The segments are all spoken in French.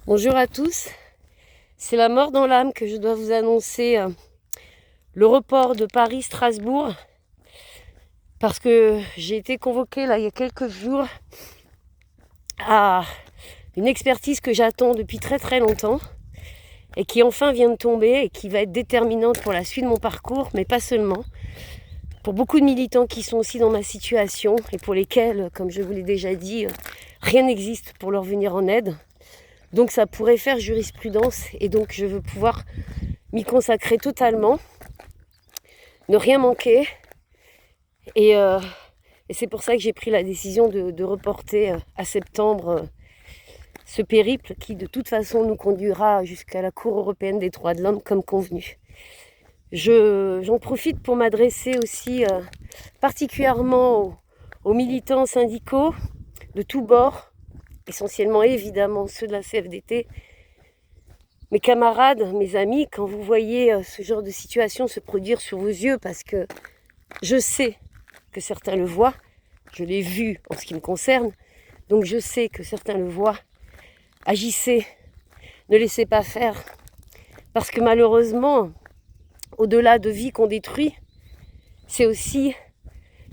Bonjour à tous, c'est la mort dans l'âme que je dois vous annoncer le report de Paris-Strasbourg parce que j'ai été convoquée là il y a quelques jours à une expertise que j'attends depuis très longtemps et qui enfin vient de tomber et qui va être déterminante pour la suite de mon parcours, mais pas seulement. Pour beaucoup de militants qui sont aussi dans ma situation et pour lesquels, comme je vous l'ai déjà dit, rien n'existe pour leur venir en aide. Donc ça pourrait faire jurisprudence et donc je veux pouvoir m'y consacrer totalement, ne rien manquer. Et c'est pour ça que j'ai pris la décision de reporter à septembre ce périple qui de toute façon nous conduira jusqu'à la Cour européenne des droits de l'homme comme convenu. J'en profite pour m'adresser aussi particulièrement aux militants syndicaux de tous bords, essentiellement évidemment ceux de la CFDT. Mes camarades, mes amis, quand vous voyez ce genre de situation se produire sous vos yeux, parce que je sais que certains le voient, je l'ai vu en ce qui me concerne, donc je sais que certains le voient, agissez, ne laissez pas faire, parce que malheureusement, au-delà de vies qu'on détruit, c'est aussi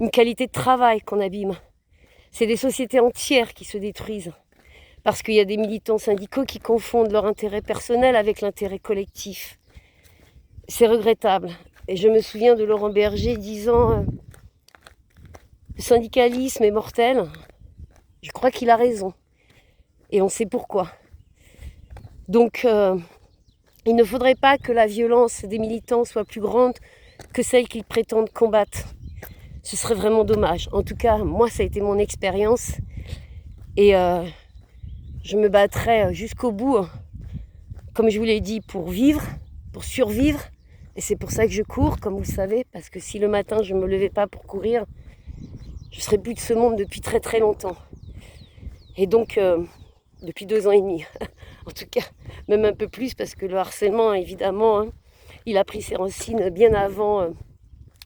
une qualité de travail qu'on abîme. C'est des sociétés entières qui se détruisent. Parce qu'il y a des militants syndicaux qui confondent leur intérêt personnel avec l'intérêt collectif. C'est regrettable. Et je me souviens de Laurent Berger disant le syndicalisme est mortel. Je crois qu'il a raison. Et on sait pourquoi. Donc, il ne faudrait pas que la violence des militants soit plus grande que celle qu'ils prétendent combattre. Ce serait vraiment dommage. En tout cas, moi, ça a été mon expérience. Et je me battrai jusqu'au bout, comme je vous l'ai dit, pour vivre, pour survivre. Et c'est pour ça que je cours, comme vous le savez, parce que si le matin je ne me levais pas pour courir, je serais plus de ce monde depuis très longtemps. Et donc, depuis 2 ans et demi, en tout cas, même un peu plus, parce que le harcèlement, évidemment, il a pris ses racines bien avant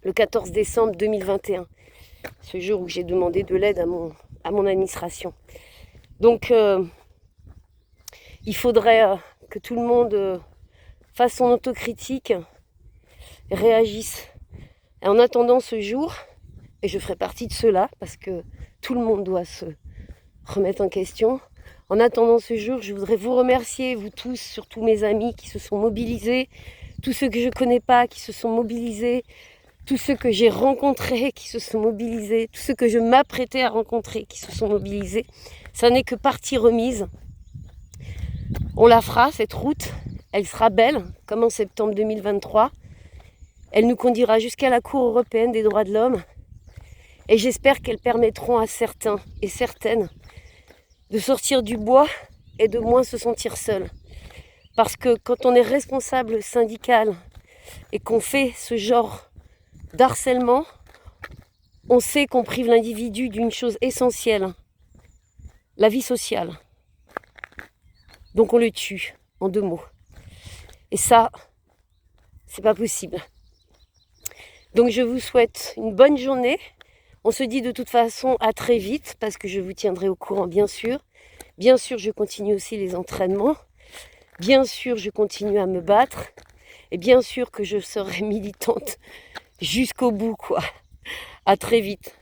le 14 décembre 2021, ce jour où j'ai demandé de l'aide à mon administration. Donc, il faudrait que tout le monde fasse son autocritique, réagisse. Et en attendant ce jour, et je ferai partie de ceux-là, parce que tout le monde doit se remettre en question, en attendant ce jour, je voudrais vous remercier, vous tous, surtout mes amis qui se sont mobilisés, tous ceux que je ne connais pas qui se sont mobilisés, tous ceux que j'ai rencontrés qui se sont mobilisés, tous ceux que je m'apprêtais à rencontrer qui se sont mobilisés. Ça n'est que partie remise. On la fera, cette route, elle sera belle, comme en septembre 2023. Elle nous conduira jusqu'à la Cour européenne des droits de l'homme. Et j'espère qu'elles permettront à certains et certaines de sortir du bois et de moins se sentir seuls. Parce que quand on est responsable syndical et qu'on fait ce genre d'harcèlement, on sait qu'on prive l'individu d'une chose essentielle, la vie sociale. Donc on le tue, en 2 mots. Et ça, c'est pas possible. Donc je vous souhaite une bonne journée. On se dit de toute façon à très vite, parce que je vous tiendrai au courant, bien sûr. Bien sûr, je continue aussi les entraînements. Bien sûr, je continue à me battre. Et bien sûr que je serai militante jusqu'au bout, quoi. À très vite.